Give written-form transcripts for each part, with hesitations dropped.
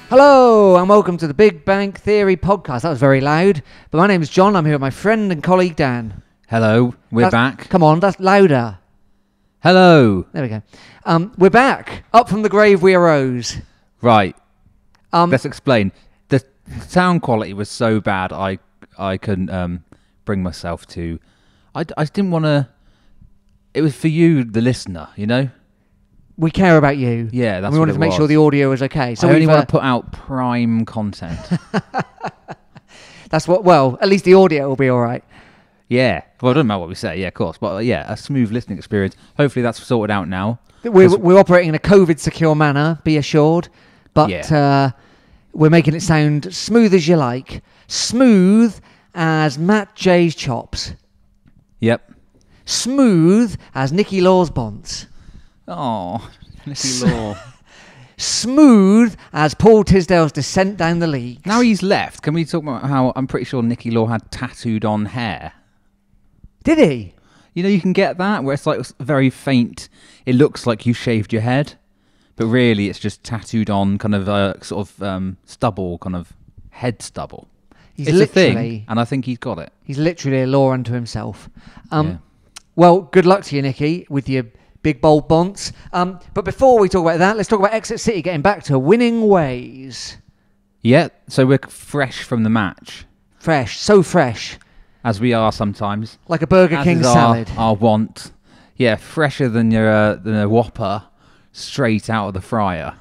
Hello and welcome to the Big Bang Theory podcast. That was very loud, but my name is John. I'm here with my friend and colleague Dan. Hello, we're back. Come on, that's louder. Hello. There we go. We're back. Up from the grave we arose. Right. Let's explain. The sound quality was so bad I couldn't bring myself to... I didn't want to... It was for you, the listener, you know? We care about you. Yeah, that's we wanted to make sure the audio was okay. So I only want to put out prime content. That's what... Well, at least the audio will be all right. Yeah. Well, it doesn't matter what we say, yeah, of course. But yeah, a smooth listening experience. Hopefully that's sorted out now. We're operating in a COVID-secure manner, be assured. But we're making it sound smooth as you like. Smooth as Matt J's chops. Yep. Smooth as Nicky Law's bonds. Oh, Nicky Law. Smooth as Paul Tisdale's descent down the league. Now he's left, can we talk about how I'm pretty sure Nicky Law had tattooed on hair? Did he? You know, you can get that where it's like very faint. It looks like you shaved your head, but really it's just tattooed on kind of stubble, kind of head stubble. It's a thing, and I think he's got it. He's literally a law unto himself. Well, good luck to you, Nicky, with your big bold bonds. But before we talk about that, let's talk about Exeter City getting back to winning ways. Yeah, so we're fresh from the match. Fresh, so fresh. As we are sometimes. Like a Burger King salad. Our want. Yeah, fresher than a Whopper straight out of the fryer.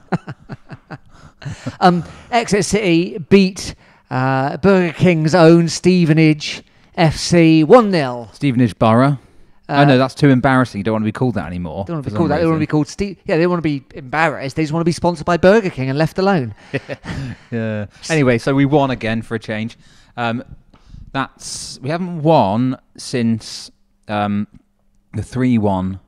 Exeter City beat Burger King's own Stevenage FC 1-0. Stevenage Borough. No, that's too embarrassing. You don't want to be called that anymore. They don't want to be called that. They want to be called Steve. Yeah, they want to be embarrassed. They just want to be sponsored by Burger King and left alone. Yeah. Anyway, so we won again for a change. We haven't won since the 3-1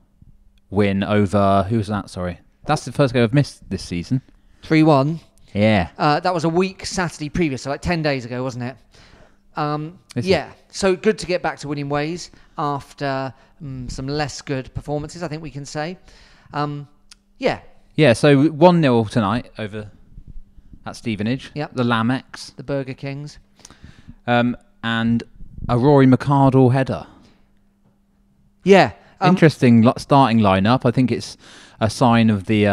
win over... Who was that? Sorry. That's the first game I've missed this season. 3-1? Yeah. That was a week Saturday previous, so like 10 days ago, wasn't it? Yeah. So good to get back to winning ways after some less good performances, I think we can say. Yeah. Yeah, so 1-0 tonight over at Stevenage. Yep. The Lamex. The Burger Kings. And a Rory McArdle header. Yeah. Interesting starting lineup. I think it's a sign of the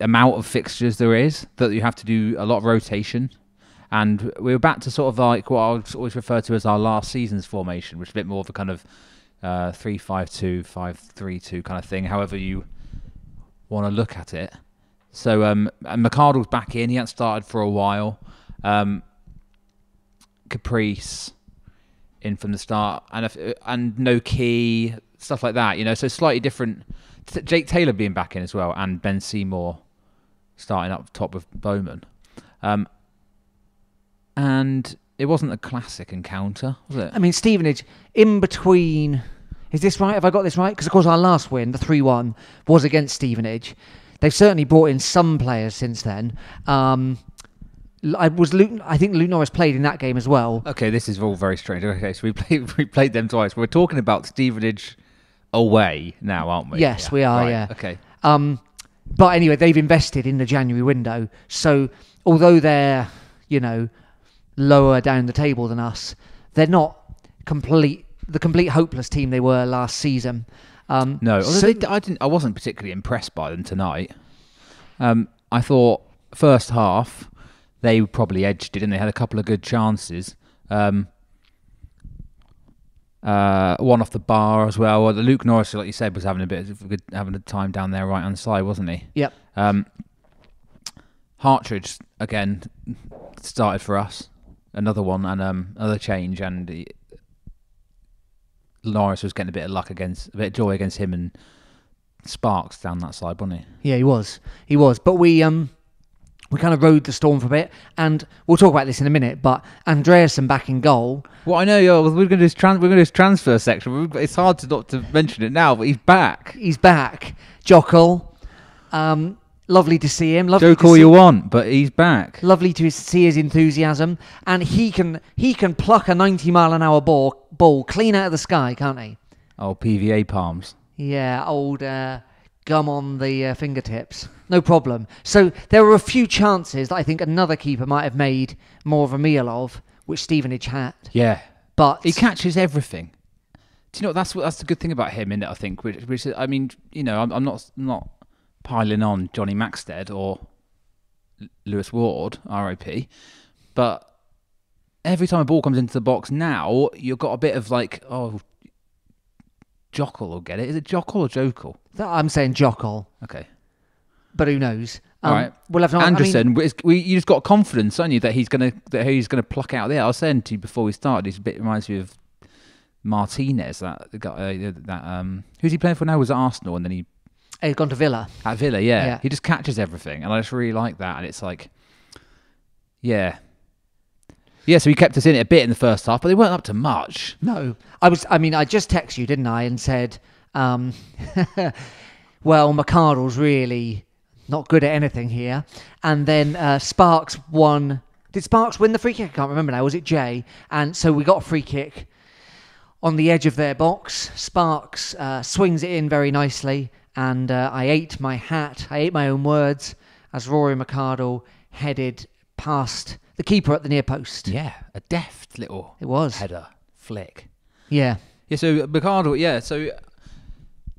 amount of fixtures there is, that you have to do a lot of rotation. And we're back to sort of like what I would always refer to as our last season's formation, which is a bit more of a kind of 3-5-2, 5-3-2 kind of thing, however you want to look at it. So and McArdle's back in. He hasn't started for a while. Caprice in from the start, and no key, stuff like that. You know, so slightly different. Jake Taylor being back in as well, and Ben Seymour starting up top with Bowman. And it wasn't a classic encounter, was it? I mean, Stevenage, in between... Is this right? Have I got this right? Because, of course, our last win, the 3-1, was against Stevenage. They've certainly brought in some players since then. I think Luke Norris played in that game as well. Okay, this is all very strange. Okay, so we played them twice. We're talking about Stevenage away now, aren't we? Yes, we are, right. yeah. Okay. But anyway, they've invested in the January window. So, although they're, lower down the table than us, they're not the complete hopeless team they were last season. No, I wasn't particularly impressed by them tonight. I thought first half they probably edged it, and they had a couple of good chances. One off the bar as well. Luke Norris, like you said, was having a time down there right hand side, wasn't he? Yep. Hartridge again started for us. Another one and another change, and Norris was getting a bit of joy against him and Sparks down that side, wasn't he? Yeah, he was. But we kind of rode the storm for a bit, and we'll talk about this in a minute. But Andreasen back in goal. Well, I know. We're going to do his transfer section. It's hard not to mention it now, but he's back. He's back. Jokull. Lovely to see him. Joke all you want, but he's back. Lovely to see his enthusiasm, and he can pluck a 90-mile-an-hour ball clean out of the sky, can't he? Oh, PVA palms. Yeah, old gum on the fingertips. No problem. So there were a few chances that I think another keeper might have made more of a meal of, which Stevenage had. Yeah. But he catches everything. Do you know that's the good thing about him, in it? I think, which is, I mean, you know, I'm not piling on Johnny Maxted or Lewis Ward, R.I.P. But every time a ball comes into the box now, you've got a bit of like, oh, Jokull will get it. Is it Jokull or Jokull? I'm saying Jokull. Okay. But who knows? All right. We'll have to. Anderson, you just got confidence, don't you, that he's gonna pluck out there. I was saying to you before we started, he's a bit reminds me of Martinez. That guy, who's he playing for now? Was at Arsenal, and then he's gone to Villa. At Villa, yeah. He just catches everything, and I just really like that. And it's like, yeah. So he kept us in it a bit in the first half, but they weren't up to much. No, I just texted you, didn't I, and said, well, McArdle's really not good at anything here. And then Sparks won. Did Sparks win the free kick? I can't remember now. Was it Jay? And so we got a free kick on the edge of their box. Sparks swings it in very nicely. And I ate my hat. I ate my own words as Rory McArdle headed past the keeper at the near post. Yeah, a deft little header flick. Yeah. Yeah, so McArdle, yeah, so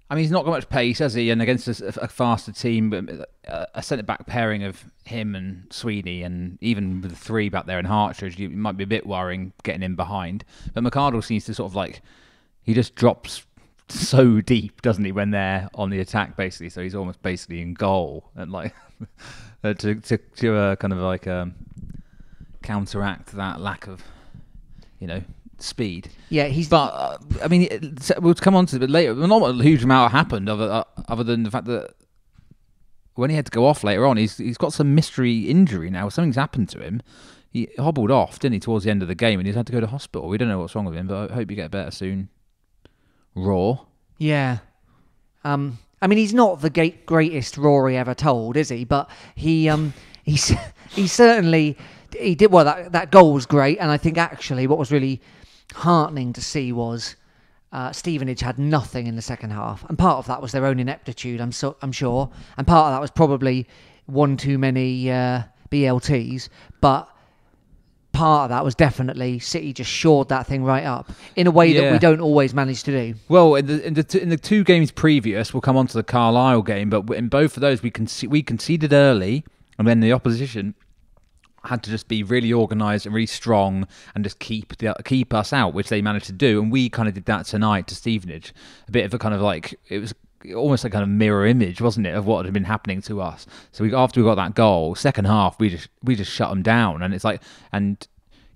I mean, he's not got much pace, has he? And against a faster team, but a centre-back pairing of him and Sweeney, and even with the three back there in Hartridge, you might be a bit worrying getting in behind. But McArdle seems to sort of like, he just drops so deep, doesn't he, when they're on the attack, basically. So he's almost basically in goal, and like to kind of like counteract that lack of, you know, speed. Yeah, But I mean, we'll come on to it a bit later. Not a huge amount happened other than the fact that when he had to go off later on, he's got some mystery injury now. Something's happened to him. He hobbled off, didn't he, towards the end of the game, and he's had to go to hospital. We don't know what's wrong with him, but I hope you get better soon. Raw. Yeah. I mean, he's not the greatest Rory ever told, is he? But he certainly did well. That goal was great, and I think actually what was really heartening to see was Stevenage had nothing in the second half, and part of that was their own ineptitude, I'm sure, and part of that was probably one too many BLTs, but part of that was definitely City just shored that thing right up in a way that we don't always manage to do. Well, in the two games previous, we'll come on to the Carlisle game, but in both of those we conceded early, and then the opposition had to just be really organised and really strong and just keep us out, which they managed to do, and we kind of did that tonight to Stevenage. A bit of a kind of like, it was almost a kind of mirror image, wasn't it, of what had been happening to us. So after we got that goal, second half we just shut them down, and it's like, and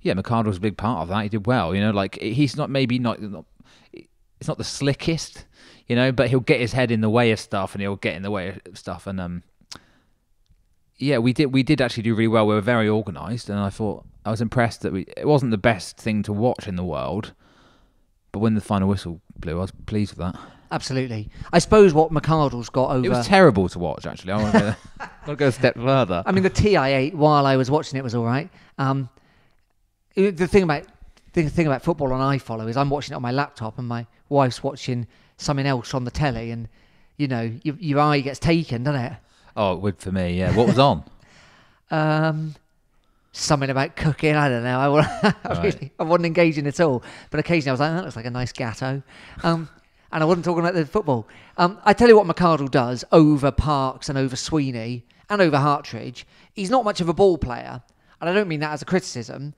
yeah, McArdle was a big part of that. He did well, you know, like he's not it's not the slickest, you know, but he'll get his head in the way of stuff, and he'll get in the way of stuff, and yeah, we did actually do really well. We were very organised, and I was impressed that it wasn't the best thing to watch in the world, but when the final whistle blew, I was pleased with that. Absolutely. I suppose what McArdle's got over... It was terrible to watch, actually. I want to go a step further. I mean, the tea I ate while I was watching it was all right. The thing about football and I follow is I'm watching it on my laptop, and my wife's watching something else on the telly, and, you know, your eye gets taken, doesn't it? Oh, it would for me, yeah. What was on? Something about cooking, I don't know. I wasn't engaging at all. But occasionally I was like, that looks like a nice gatto. And I wasn't talking about the football. I tell you what McArdle does over Parks and over Sweeney and over Hartridge. He's not much of a ball player. And I don't mean that as a criticism.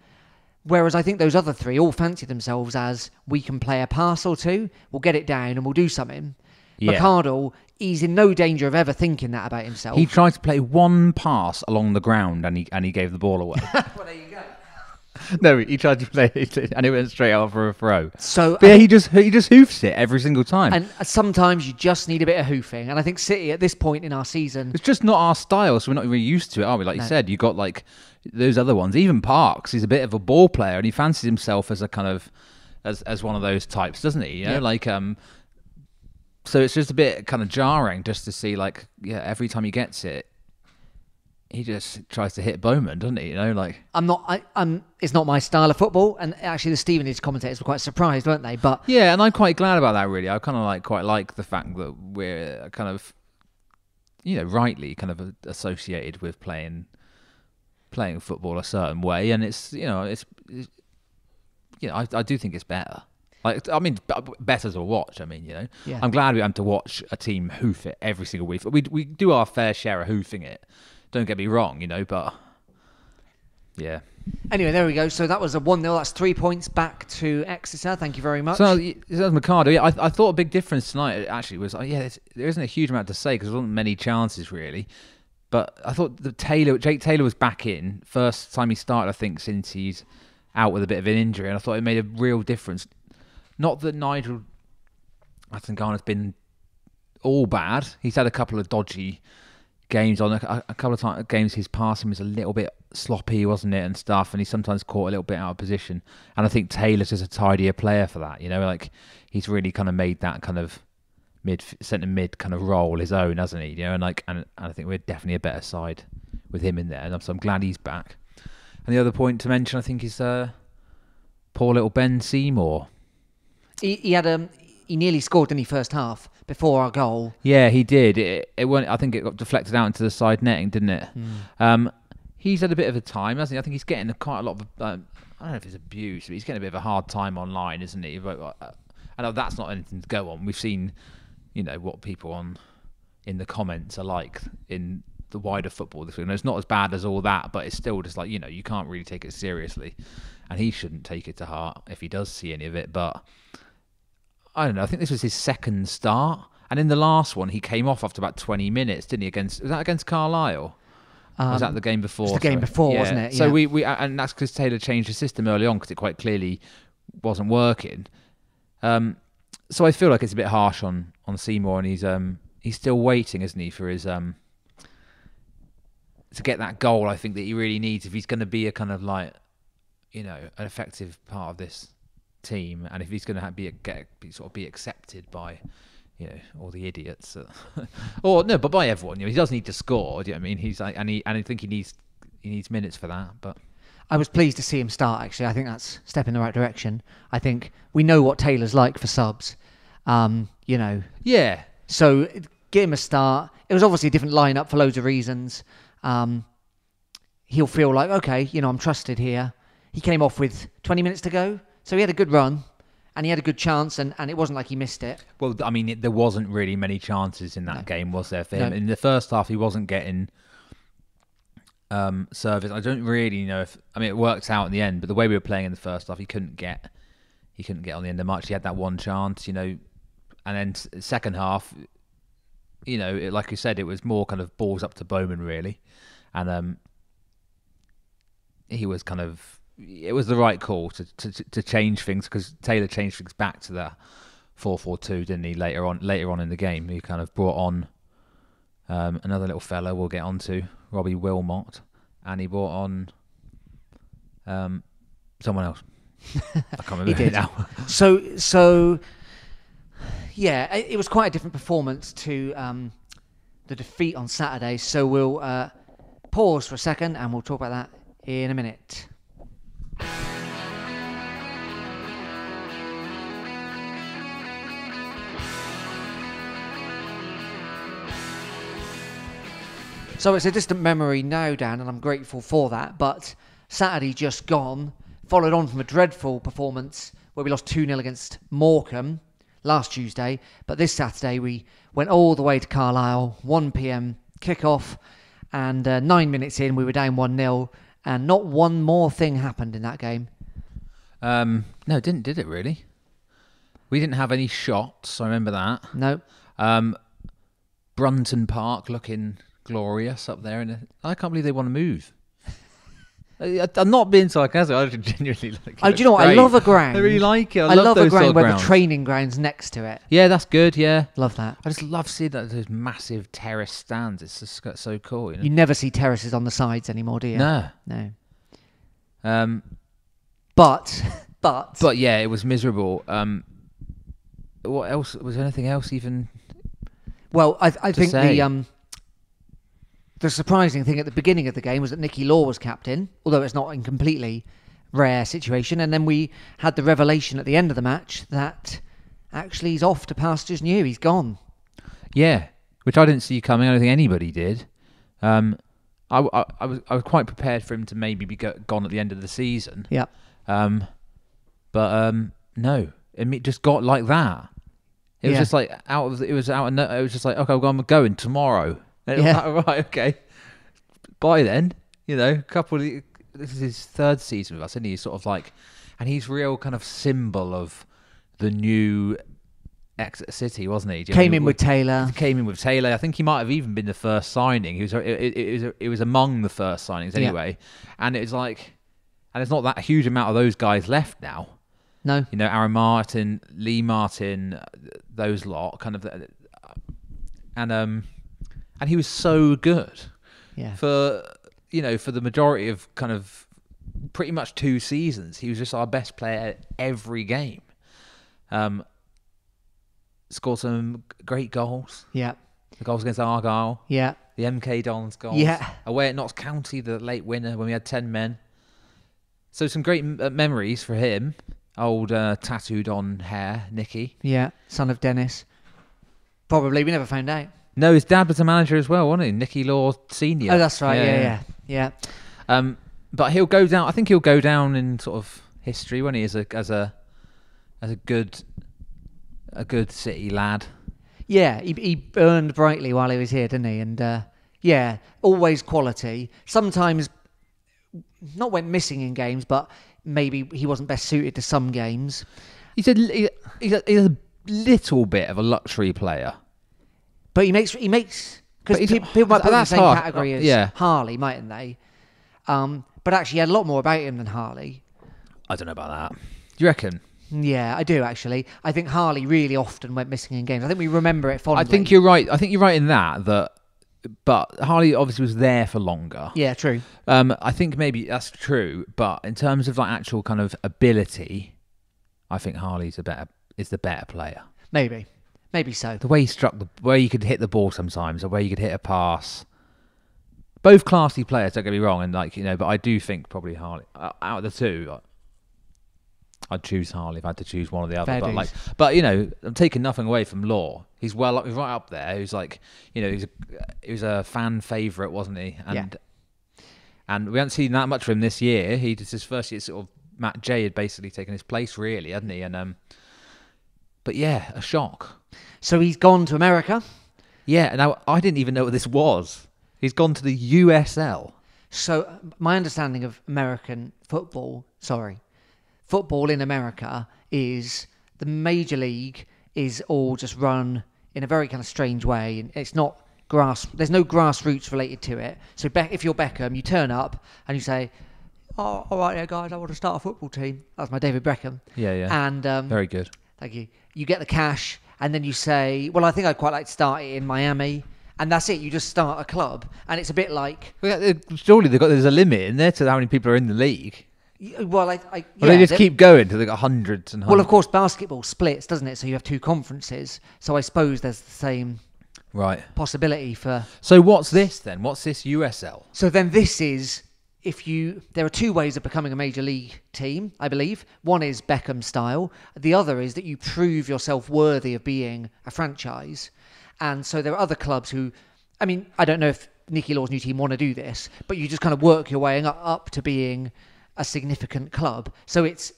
Whereas I think those other three all fancy themselves as, we can play a pass or two, we'll get it down and we'll do something. Yeah. McArdle, he's in no danger of ever thinking that about himself. He tried to play one pass along the ground, and he gave the ball away. Well, there you go. No, he tried to play it, and it went straight out for a throw. So, but yeah, he just hoofs it every single time. And sometimes you just need a bit of hoofing. And I think City, at this point in our season... It's just not our style, so we're not really used to it, are we? Like you said, you got like those other ones. Even Parks, he's a bit of a ball player, and he fancies himself as a kind of... as one of those types, doesn't he? You know, like... So it's just a bit kind of jarring just to see, like, yeah, every time he gets it, he just tries to hit Bowman, doesn't he? You know, like... It's not my style of football, and actually the Stevenage commentators were quite surprised, weren't they? But yeah, and I'm quite glad about that, really. I kind of quite like the fact that we're kind of rightly kind of associated with playing football a certain way, and it's I do think it's better. Like, I mean, better to watch. I mean, Yeah. I'm glad we had to watch a team hoof it every single week. We do our fair share of hoofing it. Don't get me wrong, but yeah. Anyway, there we go. So that was a 1-0. That's 3 points back to Exeter. Thank you very much. So that was Mikado. Yeah, I thought a big difference tonight actually was there isn't a huge amount to say because there wasn't many chances really. But I thought Jake Taylor was back in. First time he started, I think, since he's out with a bit of an injury. And I thought it made a real difference. Not that Nigel Atangana's been all bad. He's had a couple of dodgy games on. A couple of games his passing was a little bit sloppy, wasn't it, and stuff. And he sometimes caught a little bit out of position. And I think Taylor's just a tidier player for that. Like he's really kind of made that kind of centre mid kind of role his own, hasn't he? And I think we're definitely a better side with him in there, and so I'm glad he's back. And the other point to mention, I think, is poor little Ben Seymour. He nearly scored in the first half before our goal. Yeah, he did. It went. I think it got deflected out into the side netting, didn't it? He's had a bit of a time, hasn't he? I think he's getting quite a lot of. I don't know if it's abuse, but he's getting a bit of a hard time online, isn't he? But I know that's not anything to go on. We've seen. What people in the comments are like in the wider football this week. And it's not as bad as all that, but it's still just like, you can't really take it seriously. And he shouldn't take it to heart if he does see any of it. But I don't know. I think this was his second start. And in the last one, he came off after about 20 minutes, didn't he? Was that against Carlisle? Was that the game before? It was the game before, wasn't it? So we and that's because Taylor changed the system early on because it quite clearly wasn't working. So I feel like it's a bit harsh on Seymour, and he's still waiting, isn't he, for his to get that goal. I think that he really needs if he's going to be a kind of like an effective part of this team, and if he's going to be accepted by all the idiots, but by everyone. He does need to score. Do you know what I mean? He's like, and I think he needs minutes for that, but. I was pleased to see him start, actually. I think that's a step in the right direction. I think we know what Taylor's like for subs, Yeah. So get him a start. It was obviously a different lineup for loads of reasons. He'll feel like, okay, I'm trusted here. He came off with 20 minutes to go, so he had a good run, and he had a good chance, and it wasn't like he missed it. Well, I mean, there wasn't really many chances in that game, was there, for him? No. In the first half, he wasn't getting... service. I don't really know it worked out in the end, but the way we were playing in the first half, he couldn't get on the end of much. He had that one chance, and then second half, like you said, it was more kind of balls up to Bowman really, and he was it was the right call to change things because Taylor changed things back to that 4-4-2, didn't he? Later on in the game, he kind of brought on another little fella we'll get onto, Robbie Wilmot, and he brought on someone else. I can't remember it now. So yeah, it was quite a different performance to the defeat on Saturday. So we'll pause for a second and we'll talk about that in a minute. So it's a distant memory now, Dan, and I'm grateful for that. But Saturday just gone, followed on from a dreadful performance where we lost 2-0 against Morecambe last Tuesday. But this Saturday we went all the way to Carlisle, 1 p.m. kick-off, and 9 minutes in we were down 1-0, and not one more thing happened in that game. No, did it really? We didn't have any shots, I remember that. No. Brunton Park looking... glorious up there, and I can't believe they want to move. I'm not being sarcastic. I genuinely like it. Do you know what? I love a ground. I really like it. I love those a ground where grounds. the training ground's next to it. Yeah, that's good. Yeah, love that. I just love seeing those massive terrace stands. It's just so cool. You never see terraces on the sides anymore, do you? No. But yeah, it was miserable. What else? Was there anything else even? Well, I think the surprising thing at the beginning of the game was that Nicky Law was captain, although it's not a completely rare situation. And then we had the revelation at the end of the match that actually he's off to pastures new. He's gone. Yeah. which I didn't see coming. I don't think anybody did. I was quite prepared for him to maybe be gone at the end of the season. Yeah. But no, it just got like that. It was Yeah. just like it was just like, okay, well, I'm going tomorrow. And it was like, right, okay. Bye then. This is his third season with us, isn't he? He's sort of like, and he's real kind of symbol of the new Exeter City, wasn't he? Came in with Taylor. I think he might have even been the first signing. It was among the first signings anyway. And it's like, and there's not that huge amount of those guys left now. No. Aaron Martin, Lee Martin, those lot kind of, and he was so good. Yeah. For the majority of kind of pretty much 2 seasons, he was just our best player every game. Scored some great goals. Yeah. The goals against Argyle. Yeah. The MK Dons goals. Yeah. Away at Notts County, the late winner when we had 10 men. So some great memories for him. Old tattooed on hair, Nicky. Yeah. Son of Dennis. Probably. We never found out. No, his dad was a manager as well, wasn't he? Nicky Law Senior. Oh, that's right. Yeah. But he'll go down. I think he'll go down in sort of history, won't he, as a good City lad. Yeah, he burned brightly while he was here, didn't he? And always quality. Sometimes not went missing in games, but maybe he wasn't best suited to some games. He's a little bit of a luxury player. But he makes because people might put him in the same hard. category as Harley, mightn't they? But actually, he had a lot more about him than Harley. I don't know about that. Do you reckon? Yeah, I do actually. I think Harley really often went missing in games. I think we remember it fondly. I think you're right. I think you're right in that. But Harley obviously was there for longer. Yeah, true. I think maybe that's true. But in terms of like actual kind of ability, I think Harley's is the better player. Maybe so. The way he struck, the way you could hit the ball sometimes, the way you could hit a pass. Both classy players, don't get me wrong, and but I do think probably Harley out of the two, I'd choose Harley if I had to choose one or the other. I'm taking nothing away from Law. He's right up there. He's like, he was a fan favourite, wasn't he? And we haven't seen that much of him this year. It's his first year. Sort of Matt J had basically taken his place, really, hadn't he? And but yeah, a shock. So he's gone to America. Yeah. Now I didn't even know what this was. He's gone to the USL. So my understanding of American football in America is the major league is all just run in a very kind of strange way, and it's not there's no grassroots related to it. So if you're Beckham, you turn up and you say, "Oh, all right, guys, I want to start a football team." That's my David Beckham. Yeah. And very good. Thank you. You get the cash, and then you say, "Well, I think I'd quite like to start it in Miami." And that's it. You just start a club, and it's a bit like surely there's a limit in there to how many people are in the league. Well, they just keep going till they got hundreds and hundreds. Well, of course, basketball splits, doesn't it? So you have 2 conferences. So I suppose there's the same possibility for. So what's this then? What's this USL? So then this is there are 2 ways of becoming a major league team, I believe. One is Beckham style. The other is that you prove yourself worthy of being a franchise. And so there are other clubs who, I mean, I don't know if Nicky Law's new team want to do this, but you just kind of work your way up to being a significant club. So it's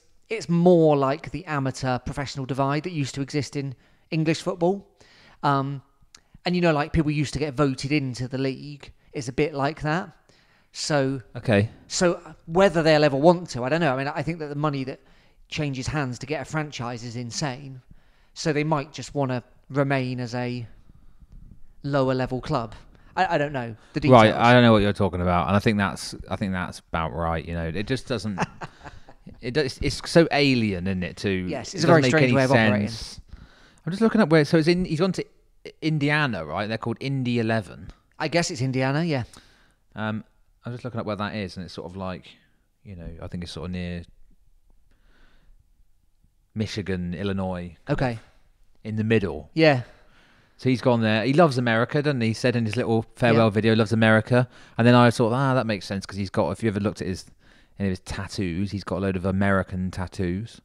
more like the amateur professional divide that used to exist in English football. And like people used to get voted into the league. It's a bit like that. So whether they'll ever want to, I don't know. I mean, I think that the money that changes hands to get a franchise is insane. So they might just want to remain as a lower level club. I don't know the details. Right, I don't know what you're talking about, and I think that's about right. It just doesn't. It's so alien, isn't it? Yes, it's a very strange way of operating. I'm just looking at where. So he's gone to Indiana, right? They're called Indy 11. I guess it's Indiana, yeah. I'm just looking at where that is, and it's sort of like, I think it's sort of near Michigan, Illinois. Okay. In the middle. Yeah. So he's gone there. He loves America, doesn't he? He said in his little farewell video, he loves America. And then I thought, that makes sense because he's got, if you ever looked at any of his tattoos, he's got a load of American tattoos.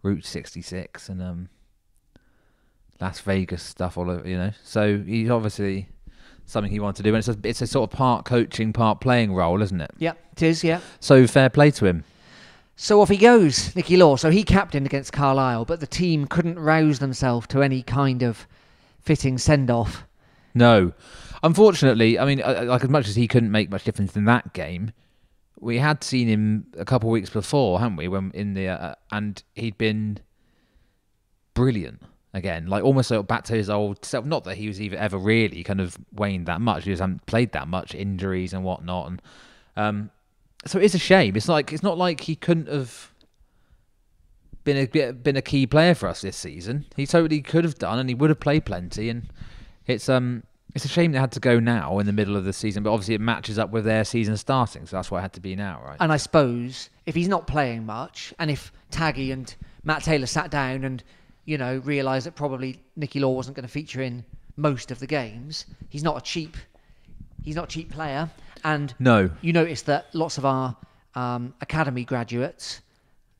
Route 66 and Las Vegas stuff all over, So he's obviously something he wanted to do, and it's a sort of part coaching, part playing role, isn't it? Yeah, it is, yeah. So fair play to him. So off he goes, Nicky Law. So he captained against Carlisle, but the team couldn't rouse themselves to any kind of fitting send-off. No. Unfortunately, I mean, like as much as he couldn't make much difference in that game, we had seen him a couple of weeks before, hadn't we? When in the and he'd been brilliant again, like almost sort of back to his old self. Not that he was ever really kind of waned that much. He just hadn't played that much, injuries and whatnot, and so it's a shame. It's not like he couldn't have been a key player for us this season. He totally could have done, and he would have played plenty. And it's a shame they had to go now in the middle of the season, but obviously it matches up with their season starting, so that's why it had to be now, right? And I suppose if he's not playing much, and if Taggy and Matt Taylor sat down and realised that probably Nicky Law wasn't going to feature in most of the games, he's not a cheap player. And no, you notice that lots of our academy graduates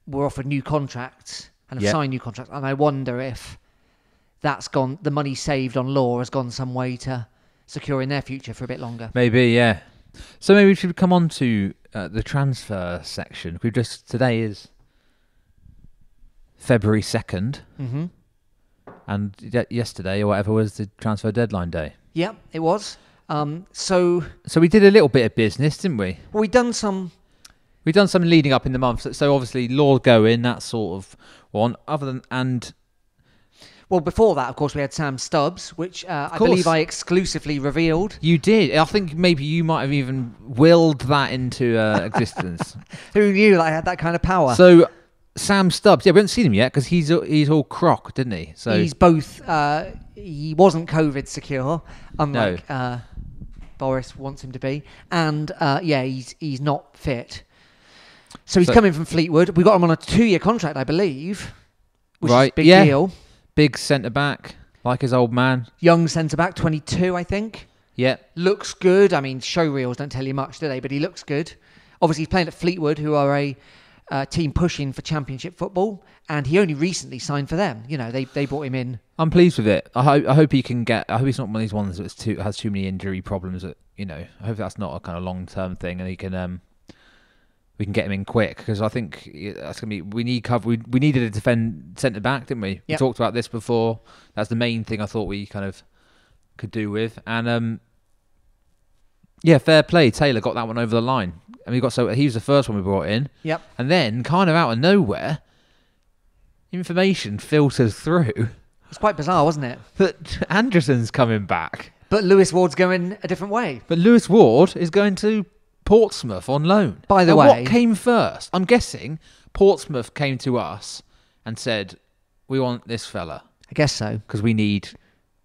were offered new contracts and have signed new contracts, and I wonder if that's gone. The money saved on Law has gone some way to securing their future for a bit longer. Maybe, yeah. So maybe we should come on to the transfer section. Today is February 2nd, and yesterday or whatever was the transfer deadline day. Yeah, it was. So we did a little bit of business, didn't we? Well, we've done some leading up in the month. So obviously Law going, that sort of one. Well, before that, of course, we had Sam Stubbs, which I believe I exclusively revealed. You did. I think maybe you might have even willed that into existence. Who knew that I had that kind of power? So, Sam Stubbs, yeah, we haven't seen him yet because he's all croc, didn't he? So he's both. He wasn't COVID secure, unlike Boris wants him to be, and he's not fit. So he's coming from Fleetwood. We got him on a 2-year contract, I believe, which is a big deal. Big centre-back, like his old man. Young centre-back, 22, I think. Yeah. Looks good. I mean, show reels don't tell you much, do they? But he looks good. Obviously, he's playing at Fleetwood, who are a team pushing for championship football, and he only recently signed for them. They brought him in. I'm pleased with it. I hope he can get... I hope he's not one of these ones that has too many injury problems. That I hope that's not a kind of long-term thing, and he can... we can get him in quick, because I think that's gonna be. We need cover. We needed to defend centre back, didn't we? Yep. We talked about this before. That's the main thing I thought we kind of could do with. And fair play. Taylor got that one over the line, and he was the first one we brought in. Yep. And then, kind of out of nowhere, information filters through. It's quite bizarre, wasn't it? That Anderson's coming back, but Lewis Ward's going a different way. But Lewis Ward is going to Portsmouth on loan. By the way, what came first? I'm guessing Portsmouth came to us and said, "We want this fella." I guess so, because we need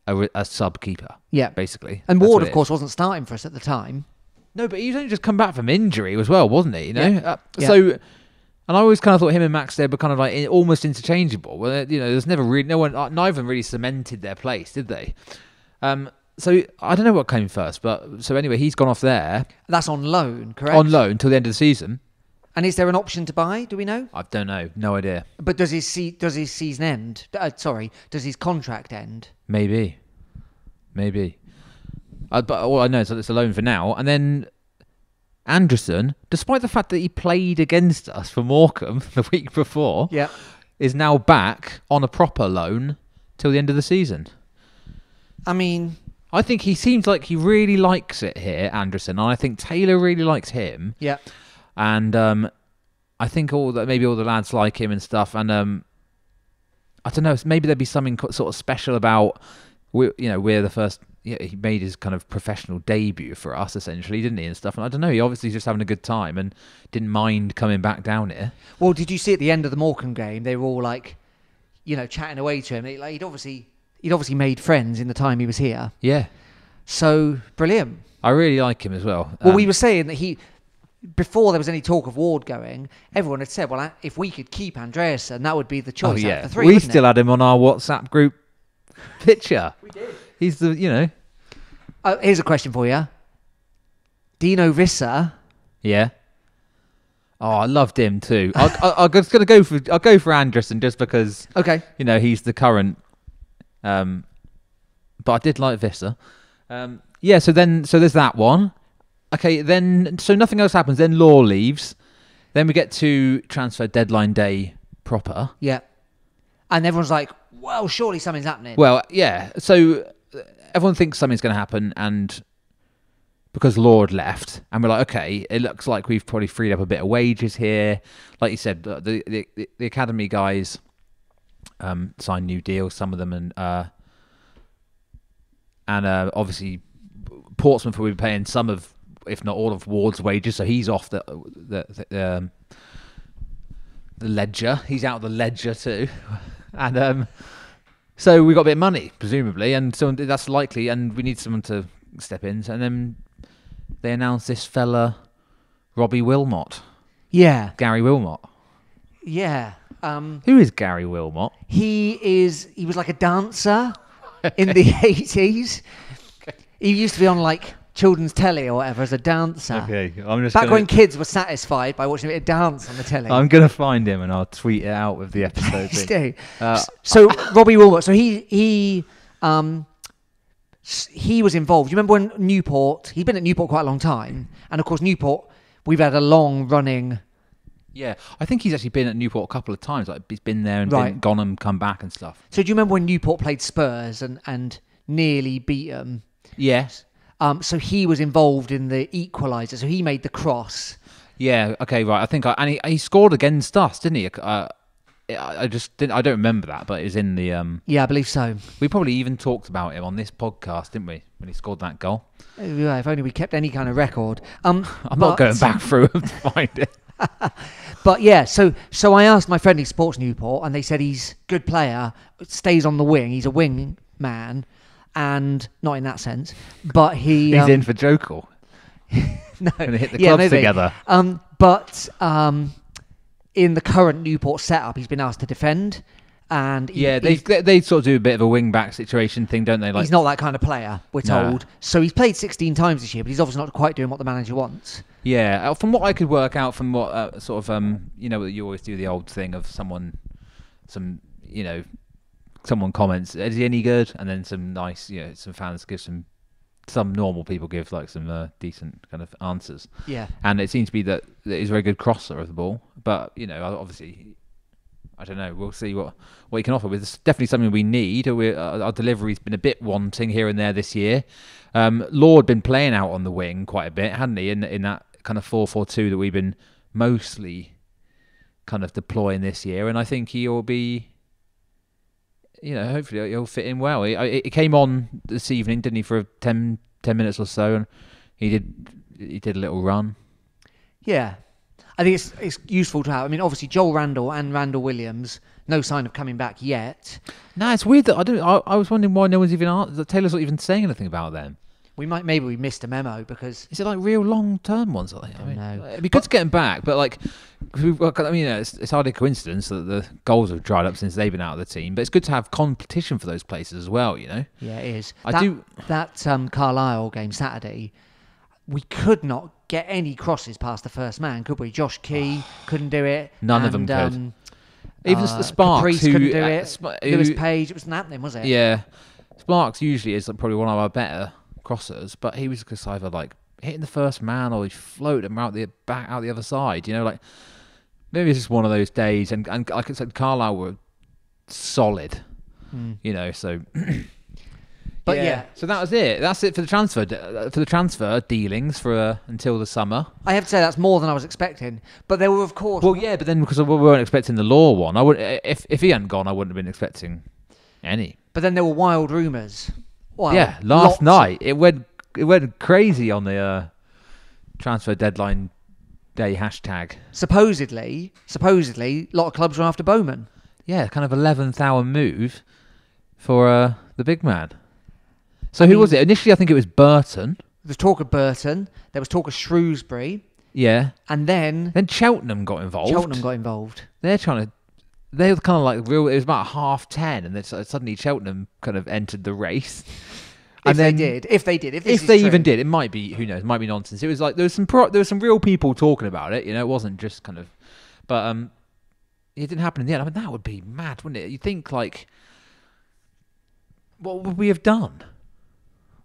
a sub keeper. Yeah, basically. And Ward, of course, wasn't starting for us at the time. No, but he's only just come back from injury as well, wasn't he? So, and I always kind of thought him and Max there were kind of like almost interchangeable. Well, there's never really neither of them really cemented their place, did they? So I don't know what came first, but so anyway, he's gone off there. That's on loan, correct? On loan till the end of the season. And is there an option to buy? Do we know? I don't know. No idea. But does his season end? Does his contract end? Maybe. But all I know is that it's a loan for now. And then Anderson, despite the fact that he played against us for Morecambe the week before, is now back on a proper loan till the end of the season. I mean, I think he seems like he really likes it here, Anderson, and I think Taylor really likes him. Yeah. And I think maybe all the lads like him and stuff. And I don't know, maybe there'd be something sort of special about we're the first. Yeah, he made his kind of professional debut for us, essentially, didn't he, and stuff. And I don't know, he obviously just having a good time and didn't mind coming back down here. Well, did you see at the end of the Morecambe game, they were all like, chatting away to him. He'd obviously made friends in the time he was here. Yeah. So, brilliant. I really like him as well. Well, we were saying that before there was any talk of Ward going, everyone had said, well, if we could keep Andreasen, that would be the choice out of the three, we still had him on our WhatsApp group picture. We did. He's the. Here's a question for you. Dino Visser. Yeah. Oh, I loved him too. I'll go for Anderson just because. Okay. He's the current But I did like Vista. Yeah, so there's that one. Okay, then so nothing else happens. Then Law leaves. Then we get to transfer deadline day proper. Yeah. And everyone's like, well, surely something's happening. Well, yeah. So everyone thinks something's going to happen, and because Law had left, and we're like, okay, it looks like we've probably freed up a bit of wages here. Like you said, the academy guys signed new deals, some of them, and obviously Portsmouth will be paying some of, if not all of Ward's wages, so he's off the ledger. He's out of the ledger too, and so we got a bit of money presumably, and so that's likely, and we need someone to step in. And then they announced this fella, Robbie Wilmot. Yeah, Gary Wilmot. Yeah. Who is Gary Wilmot? He was like a dancer in the 80s. He used to be on like children's telly or whatever as a dancer. Okay, I'm just back when kids were satisfied by watching a bit of dance on the telly. I'm gonna find him and I'll tweet it out with the episode. So Robbie Wilmot. So he was involved. You remember when Newport? He'd been at Newport quite a long time, and of course Newport. We've had a long running. Yeah, I think he's actually been at Newport a couple of times. Like he's been there and gone and come back and stuff. So do you remember when Newport played Spurs and nearly beat them? Yes. So he was involved in the equaliser. So he made the cross. Yeah. Okay. Right. I think and he scored against us, didn't he? I just didn't. I don't remember that, but it was in the. Yeah, I believe so. We probably even talked about him on this podcast, didn't we? When he scored that goal. Yeah. If only we kept any kind of record. I'm not going back through to find it. But yeah, so I asked my friend who supports Newport, and they said he's a good player, stays on the wing. He's a wing man, and not in that sense, but he's in for Jokull. No, gonna hit the clubs together. But in the current Newport setup, he's been asked to defend, and they sort of do a bit of a wing back situation thing, don't they? Like he's not that kind of player, we're told. So he's played 16 times this year, but he's obviously not quite doing what the manager wants. Yeah, from what I could work out, from what sort of you always do the old thing of someone comments, is he any good? And then some nice, some fans give some normal people give like some decent kind of answers. Yeah, and it seems to be that he's a very good crosser of the ball, but obviously, I don't know. We'll see what he can offer. It's definitely something we need. Our delivery's been a bit wanting here and there this year. Lord been playing out on the wing quite a bit, hadn't he? In that kind of 4-4-2 that we've been mostly kind of deploying this year, and I think he'll be, hopefully he'll fit in well. He came on this evening, didn't he, for 10 minutes or so, and he did a little run. Yeah. I think it's useful to have. I mean, obviously Joel Randall and Randall Williams, no sign of coming back yet. No, it's weird that I was wondering why no one's even Taylor's not even saying anything about them. Maybe we missed a memo because is it like real long-term ones? I don't know. It'd be good to get them back, but like, it's hardly a coincidence that the goals have dried up since they've been out of the team. But it's good to have competition for those places as well. Yeah, it is. That Carlisle game Saturday, we could not get any crosses past the first man, could we? Josh Key couldn't do it. None of them could. Even the Sparks Caprice couldn't do it. Lewis Page, it wasn't happening, was it? Yeah, Sparks usually is probably one of our better crossers, but he was just either like hitting the first man or he floated him out the other side. Like maybe it's just one of those days. And like I said, Carlisle were solid. So. But yeah, so that was it. That's it for the transfer dealings for until the summer. I have to say that's more than I was expecting. But there were, of course. Well, yeah, but then because we weren't expecting the Law one, I would if he hadn't gone, I wouldn't have been expecting any. But then there were wild rumours. Yeah, last night it went crazy on the transfer deadline day hashtag. Supposedly, a lot of clubs were after Bowman. Yeah, kind of 11th hour move for the big man. So who was it? Initially, I think it was Burton. There was talk of Burton. There was talk of Shrewsbury. Yeah. And then Cheltenham got involved. They were kind of like real. It was about 10:30, and then suddenly Cheltenham kind of entered the race. If they did, if they even did, it might be, who knows? It might be nonsense. It was like there was some real people talking about it. It wasn't just kind of, but it didn't happen in the end. I mean, that would be mad, wouldn't it? You think like. What would we have done?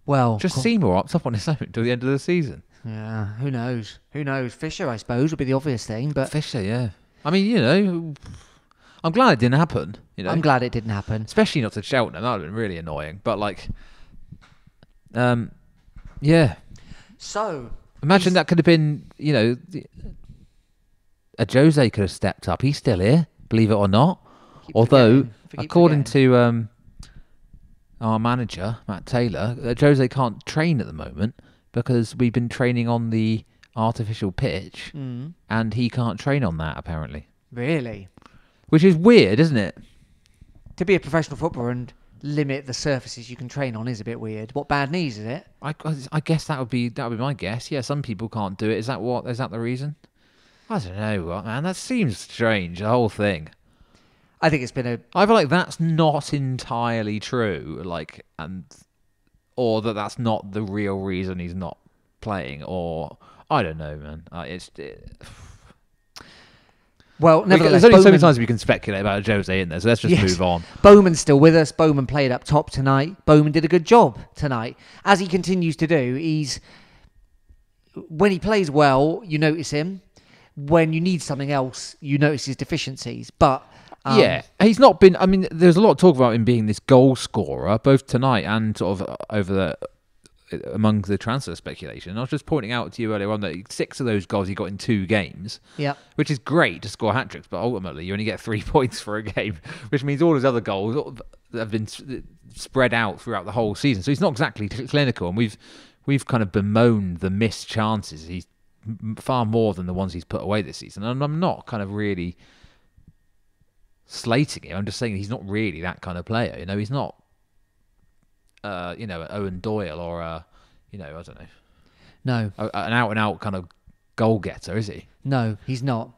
Well, Just Seymour up on his own until the end of the season. Yeah, who knows? Who knows? Fisher, I suppose, would be the obvious thing, but Fisher, yeah. I mean, I'm glad it didn't happen. I'm glad it didn't happen. Especially not to Cheltenham. That would have been really annoying. But, yeah. So... Imagine that could have been, a Jose could have stepped up. He's still here, believe it or not. Although, according to our manager, Matt Taylor, Jose can't train at the moment because we've been training on the artificial pitch and he can't train on that, apparently. Really? Which is weird, isn't it? To be a professional footballer and limit the surfaces you can train on is a bit weird. What, bad knees, is it? I guess that would be my guess. Yeah, some people can't do it. Is that the reason? I don't know, man. That seems strange, the whole thing. I think it's been I feel like that's not entirely true, or that's not the real reason he's not playing, or I don't know, man. Well, nevertheless, there's only so many times we can speculate about Jose in there, so let's just move on. Bowman's still with us. Bowman played up top tonight. Bowman did a good job tonight, as he continues to do. When he plays well, you notice him. When you need something else, you notice his deficiencies. But he's not been. I mean, there's a lot of talk about him being this goal scorer, both tonight and sort of among the transfer speculation. I was just pointing out to you earlier on that 6 of those goals he got in 2 games, which is great to score hat-tricks, but ultimately you only get 3 points for a game, which means all his other goals have been spread out throughout the whole season. So he's not exactly clinical, and we've kind of bemoaned the missed chances. He's far more than the ones he's put away this season, and I'm not kind of really slating him. I'm just saying he's not really that kind of player. He's not Owen Doyle or I don't know. No. An out-and-out kind of goal-getter, is he? No, he's not.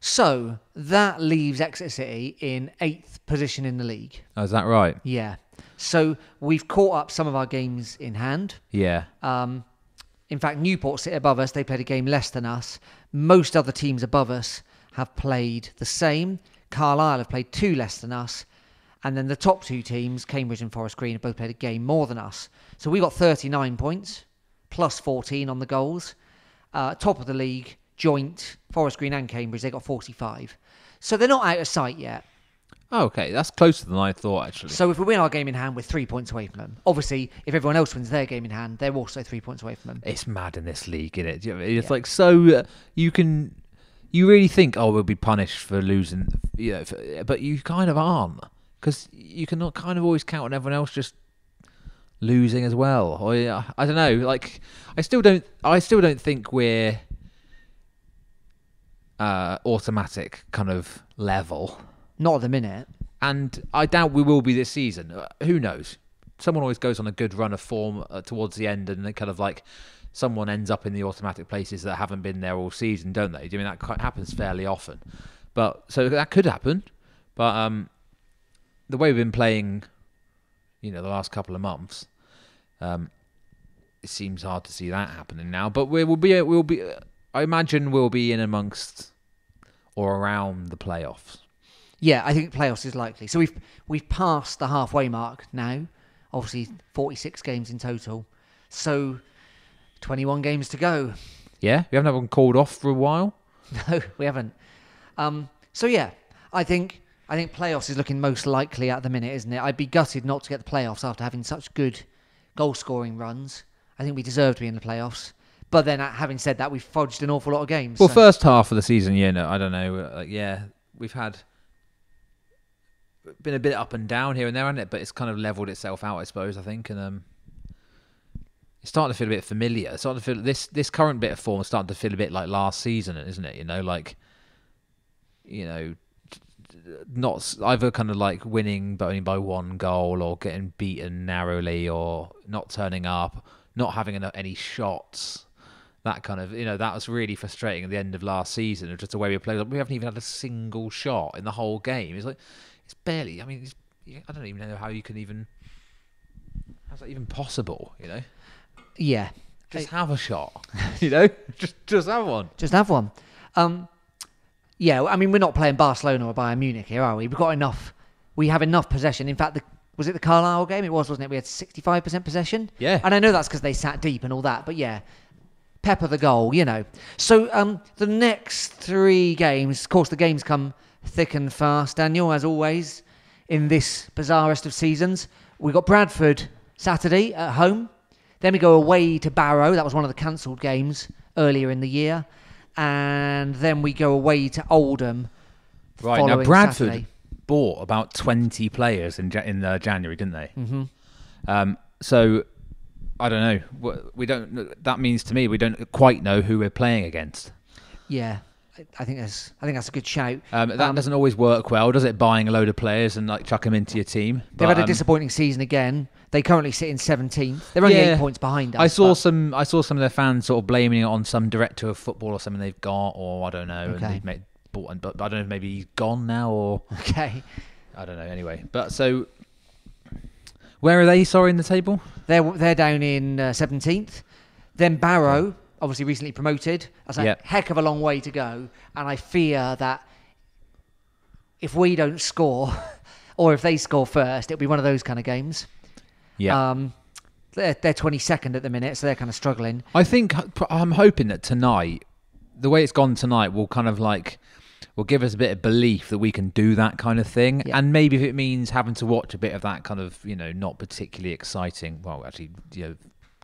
So, that leaves Exeter City in 8th position in the league. Oh, is that right? Yeah. So, we've caught up some of our games in hand. Yeah. In fact, Newport sit above us. They played a game less than us. Most other teams above us have played the same. Carlisle have played 2 less than us. And then the top 2 teams, Cambridge and Forest Green, have both played a game more than us. So we got 39 points, plus 14 on the goals. Top of the league, joint, Forest Green and Cambridge, they got 45. So they're not out of sight yet. Oh, okay, that's closer than I thought, actually. So if we win our game in hand, we're 3 points away from them. Obviously, if everyone else wins their game in hand, they're also 3 points away from them. It's mad in this league, isn't it? It's like so... You really think, we'll be punished for losing, but you kind of aren't. Because you can kind of always count on everyone else just losing as well. Or I don't know. I still don't think we're automatic kind of level. Not at the minute. And I doubt we will be this season. Who knows? Someone always goes on a good run of form towards the end, and they kind of someone ends up in the automatic places that haven't been there all season, don't they? I mean, that happens fairly often. So that could happen. But the way we've been playing, the last couple of months, it seems hard to see that happening now. But we'll be. I imagine we'll be in amongst or around the playoffs. Yeah, I think playoffs is likely. So we've passed the halfway mark now. Obviously, 46 games in total. So 21 games to go. Yeah, we haven't had one called off for a while. No, we haven't. So yeah, I think playoffs is looking most likely at the minute, isn't it? I'd be gutted not to get the playoffs after having such good goal-scoring runs. I think we deserve to be in the playoffs. But then, having said that, we've fudged an awful lot of games. Well, first half of the season, I don't know. We've been a bit up and down here and there, hasn't it? But it's kind of levelled itself out, I suppose, I think. And it's starting to feel a bit familiar. It's starting to feel this current bit of form is starting to feel a bit like last season, isn't it? Not either kind of winning but only by 1 goal, or getting beaten narrowly, or not turning up, not having any shots. That kind of, that was really frustrating at the end of last season. Of just the way we played. We haven't even had a single shot in the whole game. It's barely. I mean, I don't even know how you can even. How's that even possible? Yeah. Just have a shot. Just have one. Just have one. Yeah, I mean, we're not playing Barcelona or Bayern Munich here, are we? We've got enough. We have enough possession. In fact, Was it the Carlisle game? It was, wasn't it? We had 65% possession. Yeah. And I know that's because they sat deep and all that, but yeah, pepper the goal, So the next 3 games, of course, the games come thick and fast, Daniel, as always, in this bizarrest of seasons. We got Bradford Saturday at home. Then we go away to Barrow. That was one of the cancelled games earlier in the year. And then we go away to Oldham. Right, now Bradford Saturday. bought about 20 players in January, didn't they? Mm-hmm. So I don't know. We don't. That means to me we don't quite know who we're playing against. Yeah, I think that's a good shout. That doesn't always work well, does it? Buying a load of players and like chuck them into your team. They've had a disappointing season again. They currently sit in 17th. They're only 8 points behind us. I saw some of their fans sort of blaming it on some director of football or something they've got, or I don't know. Okay. And they've bought, but I don't know if maybe he's gone now or. Okay. I don't know. Anyway, but so where are they? Sorry, in the table. They're down in 17th. Then Barrow, obviously recently promoted. That's a heck of a long way to go. And I fear that if we don't score, or if they score first, it'll be one of those kind of games. Yeah. They're 22nd at the minute, so they're kind of struggling. I'm hoping that tonight, the way it's gone tonight, will kind of like will give us a bit of belief that we can do that kind of thing. Yeah. And maybe if it means having to watch a bit of that kind of, not particularly exciting, well, actually,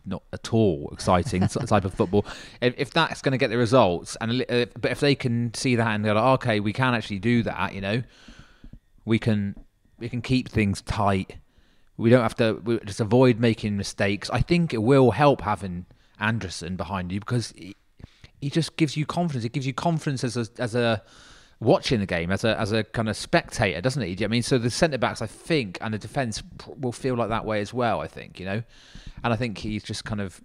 not at all exciting type of football. If that's going to get the results, but if they can see that and they're like, okay, we can actually do that, we can keep things tight. We don't have to just avoid making mistakes. I think it will help having Anderson behind you because he just gives you confidence. It gives you confidence as a watching the game, as a kind of spectator, doesn't it? Do you know what I mean? So the centre backs, I think, and the defence will feel like that way as well. I think, and I think he's just kind of.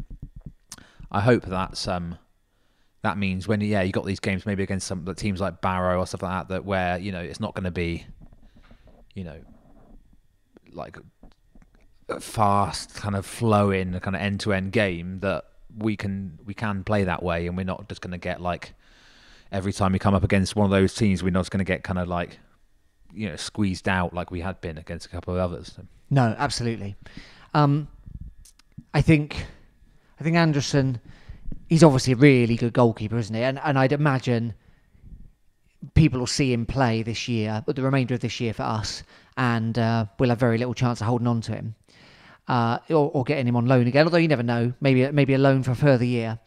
I hope that's that means when you got these games maybe against some teams like Barrow or stuff like that where it's not going to be, like a fast kind of flowing kind of end-to-end game that we can play that way, and we're not just going to get like every time we come up against one of those teams, we're not just going to get kind of like squeezed out like we had been against a couple of others. So. No, absolutely. I think Anderson, he's obviously a really good goalkeeper, isn't he? And I'd imagine people will see him play this year, but the remainder of this year for us, and we'll have very little chance of holding on to him. Or getting him on loan again, although you never know. Maybe a loan for a further year.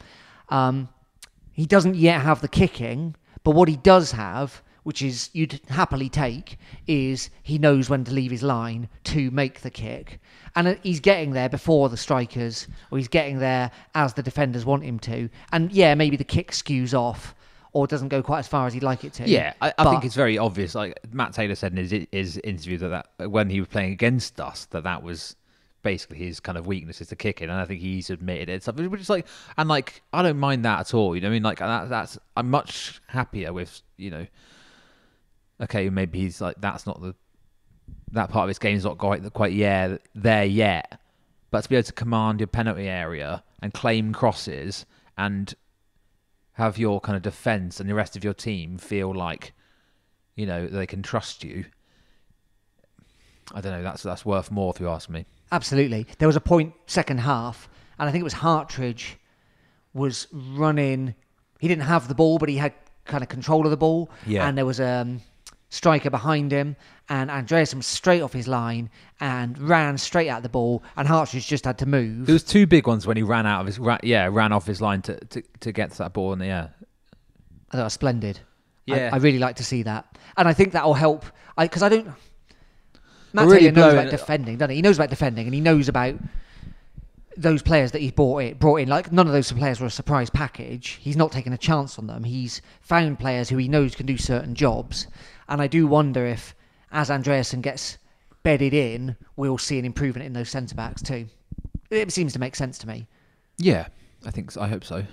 He doesn't yet have the kicking, but what he does have, which is you'd happily take, is he knows when to leave his line to make the kick. And he's getting there before the strikers, or he's getting there as the defenders want him to. And maybe the kick skews off or doesn't go quite as far as he'd like it to. Yeah, I think it's very obvious. Like Matt Taylor said in his interview that when he was playing against us, that was basically his kind of weakness is the kicking, and I think he's admitted it. So, which is like, and like, I don't mind that at all. I mean, like that's I'm much happier with okay, maybe he's like that's not that part of his game is not quite there yet, but to be able to command your penalty area and claim crosses and have your kind of defence and the rest of your team feel like they can trust you. I don't know. That's worth more if you ask me. Absolutely. There was a point second half, and I think it was Hartridge was running. He didn't have the ball, but he had kind of control of the ball. Yeah. And there was a striker behind him, and Andreasen was straight off his line and ran straight at the ball, and Hartridge just had to move. There was 2 big ones when he ran off his line to get to that ball in the air. I thought it was splendid. Yeah. I really like to see that, and I think that will help. Because I don't. Matt Taylor knows about defending, doesn't he? He knows about defending, and he knows about those players that he's brought in. Like, none of those players were a surprise package. He's not taken a chance on them. He's found players who he knows can do certain jobs. And I do wonder if, as Andreasen gets bedded in, we'll see an improvement in those centre-backs too. It seems to make sense to me. Yeah, I think so. I hope so.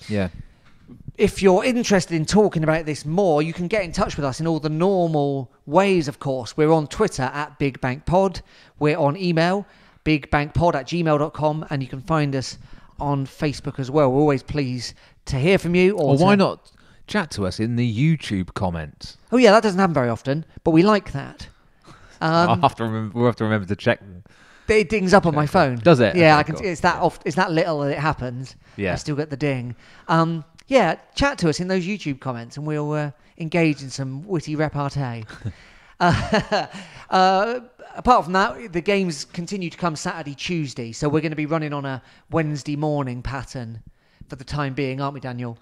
Yeah. If you're interested in talking about this more, you can get in touch with us in all the normal ways, of course. We're on Twitter at Big Bank Pod. We're on email, bigbankpod@gmail.com, and you can find us on Facebook as well. We're always pleased to hear from you. Or why not chat to us in the YouTube comments? Oh, yeah, that doesn't happen very often, but we like that. I'll have to remember, we'll have to remember to check them. It dings up on my phone. Does it? Yeah, Okay, I can. cool. It's that little that it happens. Yeah. I still get the ding. Yeah, chat to us in those YouTube comments, and we'll engage in some witty repartee. Apart from that, the games continue to come Saturday, Tuesday, so we're going to be running on a Wednesday morning pattern for the time being, aren't we, Daniel?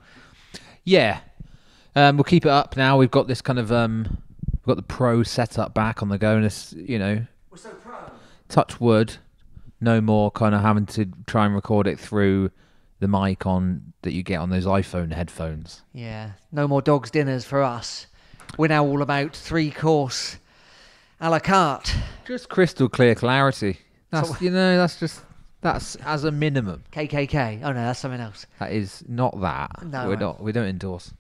Yeah. We'll keep it up now. We've got this kind of we've got the pro setup back on the go, and it's, We're so pro. touch wood, no more kind of having to try and record it through the mic on that you get on those iPhone headphones. Yeah, no more dogs' dinners for us. We're now all about 3-course a la carte. Just crystal clear clarity. That's that's as a minimum. KKK. Oh no, that's something else. That is not that. No, we're not. We don't endorse.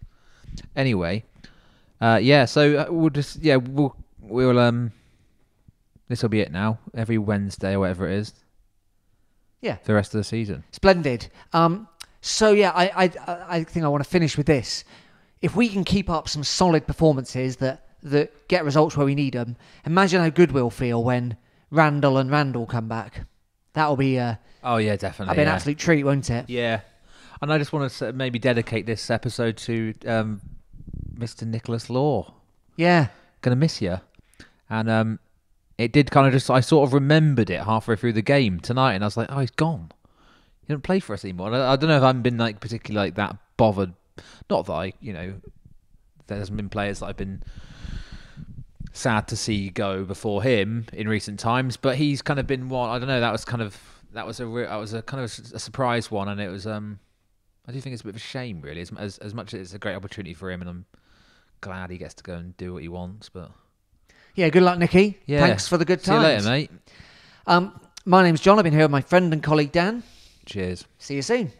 Anyway, So we'll this will be it now. Every Wednesday or whatever it is. Yeah. For the rest of the season. Splendid. So yeah, I think I want to finish with this. If we can keep up some solid performances that get results where we need them, imagine how good we'll feel when Randall and Randall come back. That'll be oh yeah, definitely. That'll be an absolute treat, won't it? Yeah. And I just want to maybe dedicate this episode to Mr. Nicholas Law. Yeah. Gonna miss you. And it did kind of just, I sort of remembered it halfway through the game tonight, and I was like, oh, he's gone. He doesn't play for us anymore. And I don't know if I've been like particularly like that bothered. Not that there hasn't been players that I've been sad to see go before him in recent times, but he's kind of been one. I don't know. That was a kind of a surprise one, and it was. I do think it's a bit of a shame, really, as much as it's a great opportunity for him, and I'm glad he gets to go and do what he wants. But yeah, good luck, Nicky. Yeah. Thanks for the good See times. you later, mate. My name's John. I've been here with my friend and colleague Dan. Cheers. See you soon.